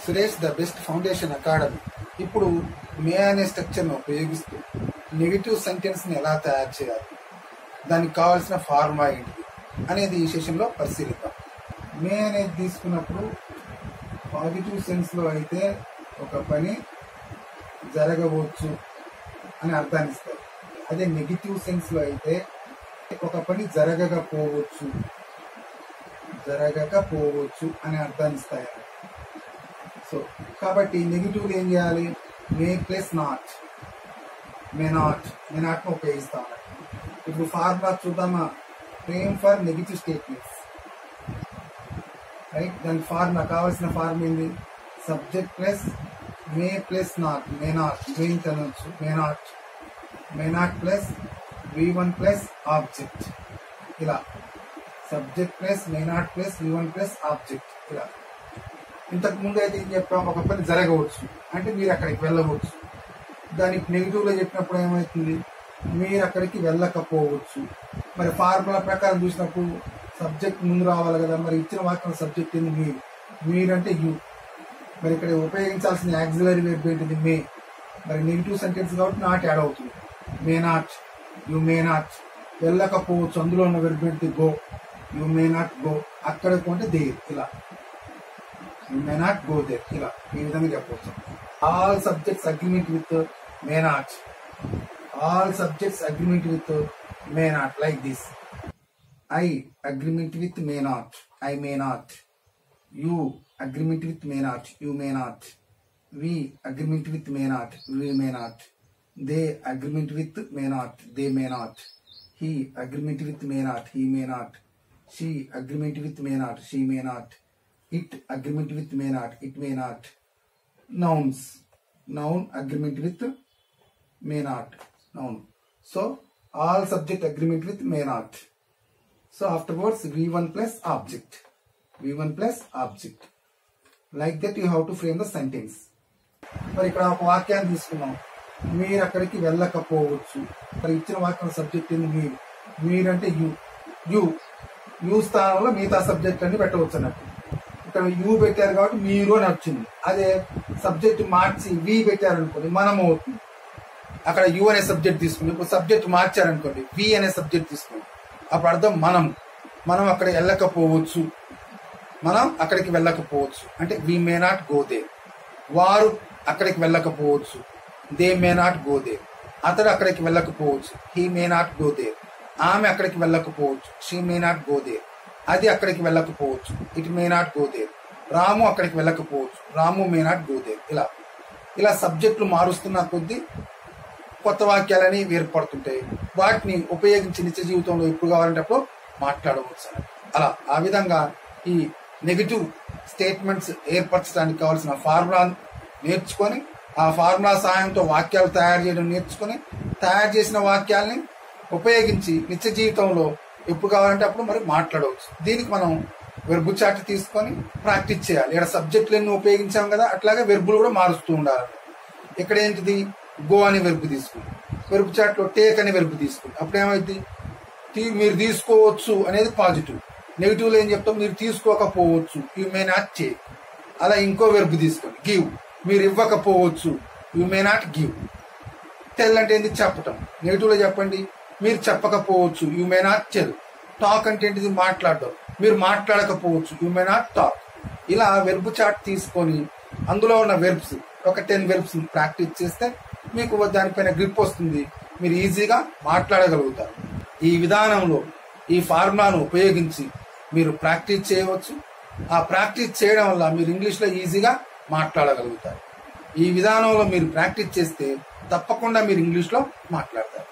Suresh the best foundation academy ఇప్పుడు మే అనే స్ట్రక్చర్ను ఉపయోగిస్తూ నెగిటివ్ సెంటెన్స్ని ఎలా తయారు చేయాలి, దానికి కావాల్సిన ఫార్ములా ఏంటిది అనేది ఈ సెషన్లో పరిశీలిద్దాం. మే అనేది తీసుకున్నప్పుడు పాజిటివ్ సెన్స్లో అయితే ఒక పని జరగవచ్చు అని అర్థాన్ని ఇస్తారు. అదే నెగిటివ్ సెన్స్లో అయితే ఒక పని జరగకపోవచ్చు అని అర్థాన్ని ఇస్తాయి. సో కాబట్టి నెగిటివ్ ఏం చేయాలి? మే ప్లస్ నాట్, మే నాట్ను ఉపయోగిస్తాం. ఇప్పుడు ఫార్ములా చూద్దామా? Frame for negative statements, right? దానికి ఫార్ములా కావాల్సిన ఫార్ములా ఏంది? Subject plus may plus not, may అనొచ్చు. May not plus V1 plus object, ఇలా subject plus may not plus V1 plus object. ఇలా ఇంతకు ముందు అయితే ఏం చెప్పాం? ఒక పని జరగవచ్చు అంటే మీరు అక్కడికి వెళ్ళవచ్చు. దానికి నెగిటివ్లో చెప్పినప్పుడు ఏమవుతుంది? మీరు అక్కడికి వెళ్ళకపోవచ్చు. మరి ఫార్ములా ప్రకారం చూసినప్పుడు సబ్జెక్ట్ ముందు రావాలి కదా. మరి ఇచ్చిన వాక్యం సబ్జెక్ట్ ఏంది? మీరంటే యూ. మరి ఇక్కడ ఉపయోగించాల్సిన యాక్సిలరీ వెర్బ్ ఏంటిది? మే. మరి నెగిటివ్ సెంటెన్స్ కాబట్టి నాట్ యాడ్ అవుతుంది. May not, you may not. వెళ్ళకపోవచ్చు, అందులో ఉన్న వెర్బ్ ఏంటిది? Go. You may not go. అక్కడికి అంటే దేర్, ఇలా you may not go there, ఇలా ఈ విధంగా చెప్పవచ్చు. All subjects agreement with may not, all subjects agreement with may not, like this. I agreement with may not, I may not. You agreement with may not, you may not. We agreement with may not, we may not. They agreement with may not, they may not. He agreement with may not, he may not. She agreement with may not, she may not. It agreement with may not, it may not. Nouns, noun agreement with may not, noun. So all subject agreement with may not. So afterwards V1 plus object, V1 plus object. Like that you have to frame the sentence. మరి ఇక్కడ ఒక వాక్యాన్ని తీసుకున్నాం. మీరు అక్కడికి వెళ్ళకపోవచ్చు. మరి ఇచ్చిన వాక్యం సబ్జెక్ట్ ఏంది? మీరు. మీరంటే యూ స్థానంలో మిగతా సబ్జెక్ట్ అన్ని పెట్టవచ్చు అన్నట్టు. ఇక్కడ యూ పెట్టారు కాబట్టి మీరు అని వచ్చింది. అదే సబ్జెక్ట్ మార్చి వి పెట్టారనుకోండి, మనం అవుతుంది. అక్కడ యూ అనే సబ్జెక్ట్ తీసుకుంది. ఇప్పుడు సబ్జెక్ట్ మార్చారనుకోండి, వి అనే సబ్జెక్ట్ తీసుకుంది. అప్పుడు అర్థం మనం అక్కడికి వెళ్ళకపోవచ్చు, మనం అక్కడికి వెళ్ళకపోవచ్చు అంటే we may not go there. వారు అక్కడికి వెళ్ళకపోవచ్చు, they may not go there. అతడు అక్కడికి వెళ్ళకపోవచ్చు, he may not go there. ఆమె అక్కడికి వెళ్ళకపోవచ్చు, she may not go there. అది అక్కడికి వెళ్ళకపోవచ్చు, it may not go there. Ramu అక్కడికి వెళ్ళకపోవచ్చు, Ramu may not go there. ఇలా సబ్జెక్టులు మారుస్తున్న కొద్దీ కొత్త వాక్యాలని ఏర్పడుతుంటాయి. వాటిని ఉపయోగించి నిత్య జీవితంలో ఎప్పుడు కావాలంటే అప్పుడు మాట్లాడవచ్చు. అలా ఆ విధంగా ఈ నెగిటివ్ స్టేట్మెంట్స్ ఏర్పరచడానికి కావాల్సిన ఫార్ములా నేర్చుకొని, ఆ ఫార్ములా సహాయంతో వాక్యాలు తయారు చేయడం నేర్చుకొని, తయారు చేసిన వాక్యాలని ఉపయోగించి నిత్య జీవితంలో ఎప్పుడు కావాలంటే అప్పుడు మరి మాట్లాడవచ్చు. దీనికి మనం వెర్బ్ చార్ట్ తీసుకొని ప్రాక్టీస్ చేయాలి. ఇక్కడ సబ్జెక్టులన్నీ ఉపయోగించాం కదా, అట్లాగే వెర్బులు కూడా మారుస్తూ ఉండాలి. ఇక్కడ ఏంటిది? గో అని వెర్బ్ తీసుకుంది. వెర్బ్ చార్ట్ లో టేక్ అనే వెర్బ్ తీసుకుంది. అప్పుడు ఏమైంది? మీరు తీసుకోవచ్చు అనేది పాజిటివ్. నెగిటివ్ లో ఏం చెప్తాం? మీరు తీసుకోకపోవచ్చు, యూ మే నాట్ టేక్. అలా ఇంకో వెర్బ్ తీసుకోండి, గివ్. మీరు ఇవ్వకపోవచ్చు, you may not give. Tell అంటే ఏంటి? చెప్పటం. నెగిటివ్ లో చెప్పండి, మీరు చెప్పకపోవచ్చు, you may not tell. Talk అంటే ఏంటిది? మాట్లాడడం. మీరు మాట్లాడకపోవచ్చు, యూ మే నాట్ టాక్. ఇలా వెర్బ్ చార్ట్ తీసుకొని అందులో ఉన్న వెర్బ్స్ ఒక 10 వెర్బ్స్ ప్రాక్టీస్ చేస్తే మీకు దానిపైన గ్రిప్ వస్తుంది. మీరు ఈజీగా మాట్లాడగలుగుతారు. ఈ విధానంలో ఈ ఫార్ములాను ఉపయోగించి మీరు ప్రాక్టీస్ చేయవచ్చు. ఆ ప్రాక్టీస్ చేయడం వల్ల మీరు ఇంగ్లీష్లో ఈజీగా మాట్లాడగలుగుతారు. ఈ విధానంలో మీరు ప్రాక్టీస్ చేస్తే తప్పకుండా మీరు ఇంగ్లీష్లో మాట్లాడతారు.